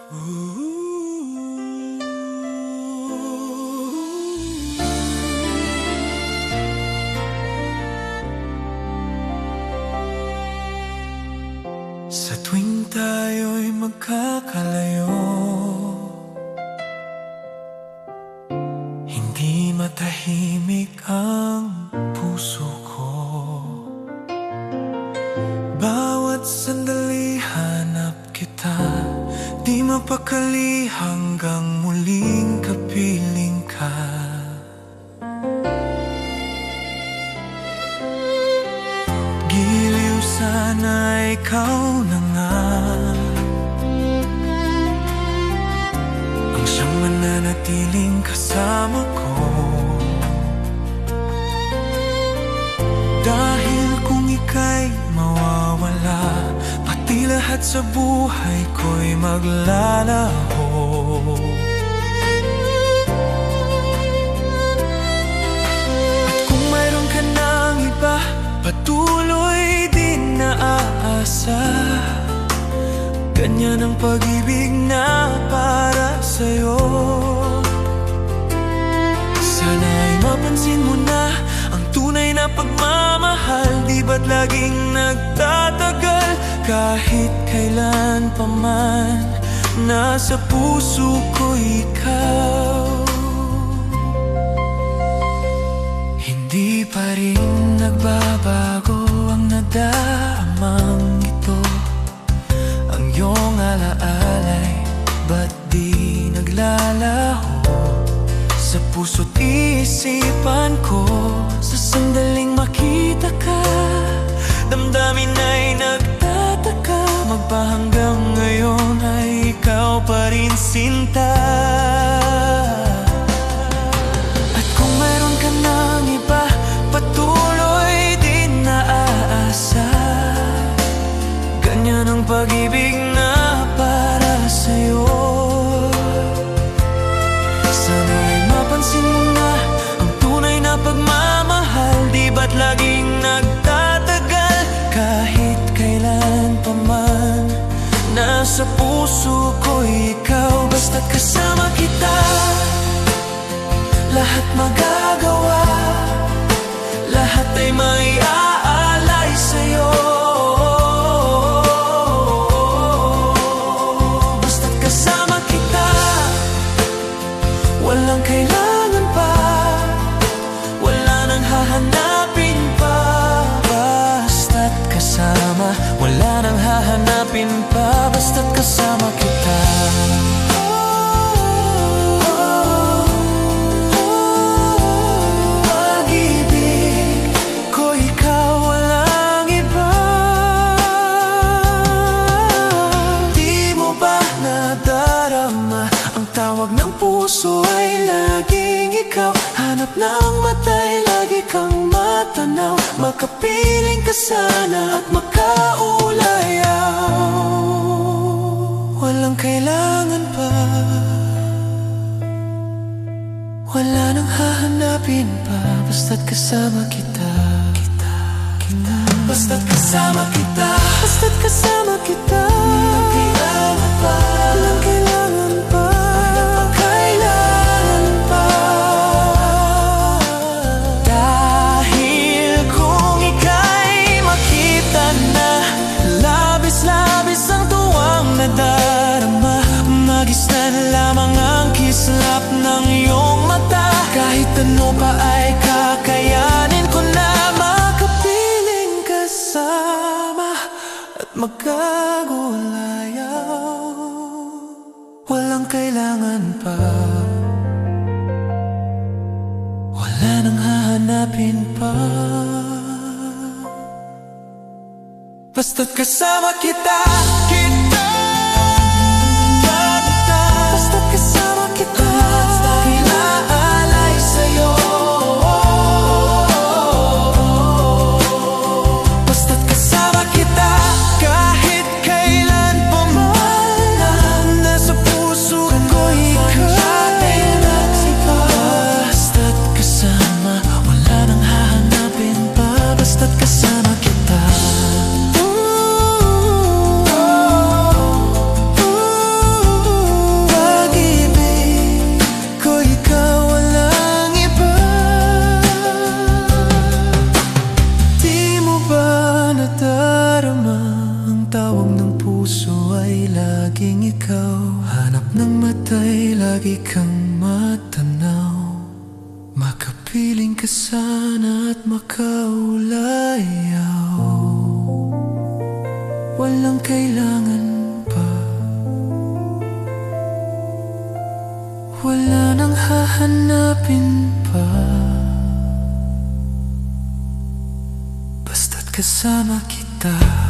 Sa tuwing tayo'y magkakalayo, hindi matahimik ang puso ko. Bawat sandali hanap kita, di mapakali hanggang muling kapiling ka. Giliw sana ikaw na nga ang siyang mananatiling kasama ko. Dahil kung ika'y mawawala, pati lahat sa buhay ko'y maglalaho. At kung mayroon ka ng iba, patuloy din naaasa, ganyan ang pag-ibig na para sa'yo. Sana'y mapansin mo na ang tunay na pagmamahal, di ba't laging nagtatagal? Kahit kailan pa man, nasa puso ko ikaw. Hindi pa rin nagbabago ang nadaamang ito. Ang iyong alaala'y ba't di naglalaho sa puso't isipan ko? Sa sandaling makita ka, damdamin ay nagtataka. Magpahanggang ngayon ay ikaw pa rin sinta. At kung mayroon ka ng iba, patuloy din naaasa, ganyan ang pag-ibig na para sa'yo. Sana'y mapansin mo na ang tunay na pagmamahal, di ba't laging nagtatagal? Kahit kailan pa man, nasa puso ko ikaw. Basta't kasama kita, lahat magagawa, lahat ay may aalay sa'yo. Basta't kasama kita, walang kailangan pa, wala nang hahanapin pa. Basta't kasama, wala nang hahanapin pa. Basta't kasama kita. Pag-ibig ko ikaw, walang iba. Di mo ba nadarama ang tawag ng puso ay laging ikaw? Hanap ng mata'y lagi kang matanaw, makapiling ka sana at makaulayaw. Walang kailangan pa, wala nang hahanapin pa. Basta't kasama kita, basta't kasama kita, basta't kasama kita. Walang kailangan pa, walang kailangan pa, walang kailangan pa. Dahil kung ika'y makita na, labis-labis ang tuwang nadarama. Magisnan lamang ang kislap ng iyong mata. Kahit ano pa ay kakayanin ko na, makapiling kasama at magkagulayaw. Walang kailangan pa, wala nang hahanapin pa. Basta't kasama kita, basta't kasama kita, ilaalay sa'yo. Basta't kasama kita, kahit kailan pa man, nasa puso ko ikaw. Basta't kasama, wala nang hahanapin pa. Basta't kasama kita. Kaloob ng puso ay laging ikaw. Hanap ng mata'y lagi kang matanaw. Makapiling ka sana at makaulayaw. Walang kailangan pa, wala nang hahanapin pa. Basta't kasama kita.